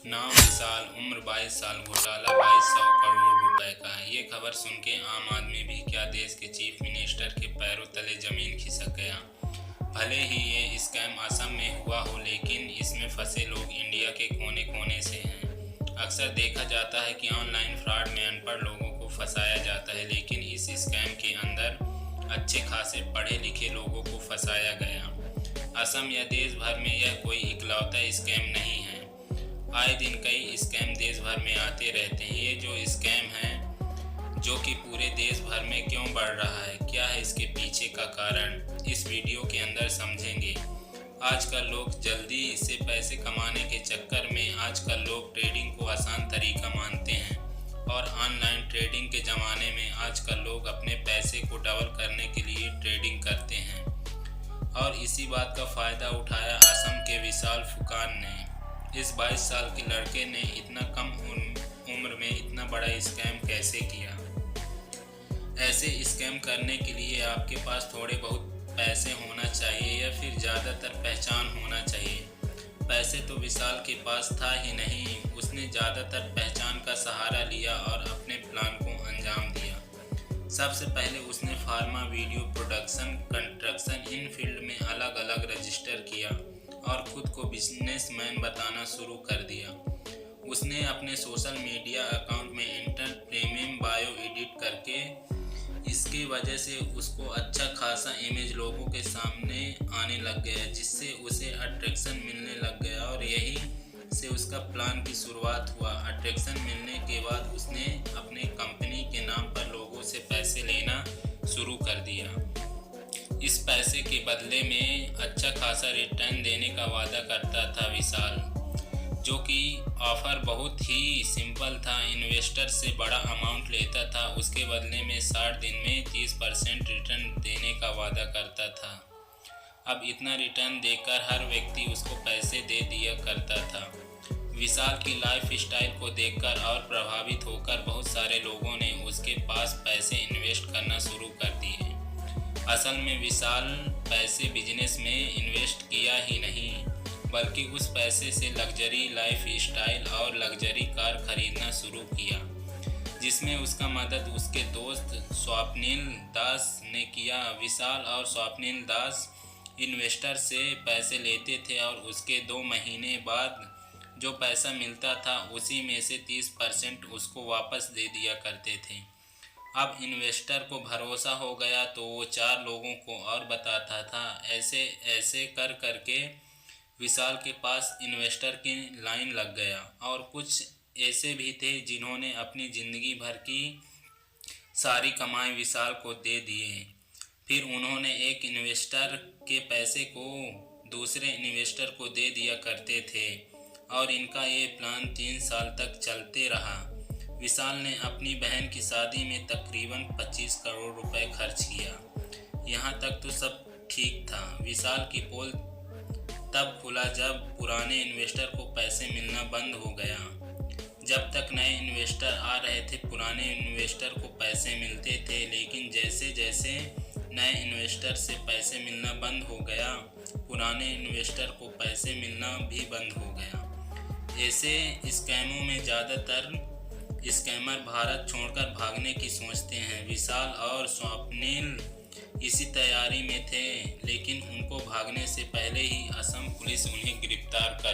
नाम विशाल, उम्र 22 साल, घोटाला 2200 करोड़ रुपए का। ये खबर सुन के आम आदमी भी क्या, देश के चीफ मिनिस्टर के पैरों तले जमीन खिसक गया। भले ही ये स्कैम असम में हुआ हो, लेकिन इसमें फंसे लोग इंडिया के कोने कोने से हैं। अक्सर देखा जाता है कि ऑनलाइन फ्रॉड में अनपढ़ लोगों को फंसाया जाता है, लेकिन इस स्कैम के अंदर अच्छे खासे पढ़े लिखे लोगों को फंसाया गया। असम या देश भर में यह कोई इकलौता स्कैम नहीं है। आए दिन कई स्कैम देश भर में आते रहते हैं। ये जो स्कैम है जो कि पूरे देश भर में क्यों बढ़ रहा है, क्या है इसके पीछे का कारण, इस वीडियो के अंदर समझेंगे। आजकल लोग जल्दी से पैसे कमाने के चक्कर में आजकल लोग ट्रेडिंग को आसान तरीका मानते हैं और ऑनलाइन ट्रेडिंग के ज़माने में आजकल लोग अपने पैसे को डबल करने के लिए ट्रेडिंग करते हैं। और इसी बात का फ़ायदा उठाया असम के विशाल फुकान ने। इस 22 साल के लड़के ने इतना कम उम्र में इतना बड़ा स्कैम कैसे किया। ऐसे स्कैम करने के लिए आपके पास थोड़े बहुत पैसे होना चाहिए या फिर ज़्यादातर पहचान होना चाहिए। पैसे तो विशाल के पास था ही नहीं, उसने ज़्यादातर पहचान का सहारा लिया और अपने प्लान को अंजाम दिया। सबसे पहले उसने फार्मा, वीडियो प्रोडक्शन, कंस्ट्रक्शन इन फील्ड में अलग अलग रजिस्टर किया और खुद को बिजनेसमैन बताना शुरू कर दिया। उसने अपने सोशल मीडिया अकाउंट में इंटर प्रीमियम बायो एडिट करके, इसकी वजह से उसको अच्छा खासा इमेज लोगों के सामने आने लग गया, जिससे उसे अट्रैक्शन मिलने लग गया और यही से उसका प्लान की शुरुआत हुआ। अट्रैक्शन मिलने के बाद उसने अपने कंपनी के नाम पर लोगों से पैसे लेना शुरू कर दिया। इस पैसे के बदले में अच्छा खासा रिटर्न देने का वादा करता था विशाल, जो कि ऑफर बहुत ही सिंपल था। इन्वेस्टर से बड़ा अमाउंट लेता था, उसके बदले में 60 दिन में 30% रिटर्न देने का वादा करता था। अब इतना रिटर्न देकर हर व्यक्ति उसको पैसे दे दिया करता था। विशाल की लाइफ स्टाइल को देखकर और प्रभावित होकर बहुत सारे लोगों ने उसके पास पैसे इन्वेस्ट करना शुरू कर दिए। असल में विशाल पैसे बिजनेस में इन्वेस्ट किया ही नहीं, बल्कि उस पैसे से लग्जरी लाइफ स्टाइल और लग्जरी कार खरीदना शुरू किया, जिसमें उसका मदद उसके दोस्त स्वप्निल दास ने किया। विशाल और स्वप्निल दास इन्वेस्टर से पैसे लेते थे और उसके 2 महीने बाद जो पैसा मिलता था उसी में से 30% उसको वापस दे दिया करते थे। अब इन्वेस्टर को भरोसा हो गया तो वो 4 लोगों को और बताता था। ऐसे ऐसे कर करके विशाल के पास इन्वेस्टर की लाइन लग गया और कुछ ऐसे भी थे जिन्होंने अपनी ज़िंदगी भर की सारी कमाई विशाल को दे दिए। फिर उन्होंने एक इन्वेस्टर के पैसे को दूसरे इन्वेस्टर को दे दिया करते थे और इनका ये प्लान 3 साल तक चलते रहा। विशाल ने अपनी बहन की शादी में तकरीबन 25 करोड़ रुपए खर्च किया। यहाँ तक तो सब ठीक था। विशाल की पोल तब खुला जब पुराने इन्वेस्टर को पैसे मिलना बंद हो गया। जब तक नए इन्वेस्टर आ रहे थे पुराने इन्वेस्टर को पैसे मिलते थे, लेकिन जैसे जैसे नए इन्वेस्टर से पैसे मिलना बंद हो गया, पुराने इन्वेस्टर को पैसे मिलना भी बंद हो गया। ऐसे स्कैमों में ज़्यादातर स्कैमर भारत छोड़कर भागने की सोचते हैं। विशाल और स्वप्निल इसी तैयारी में थे, लेकिन उनको भागने से पहले ही असम पुलिस उन्हें गिरफ्तार कर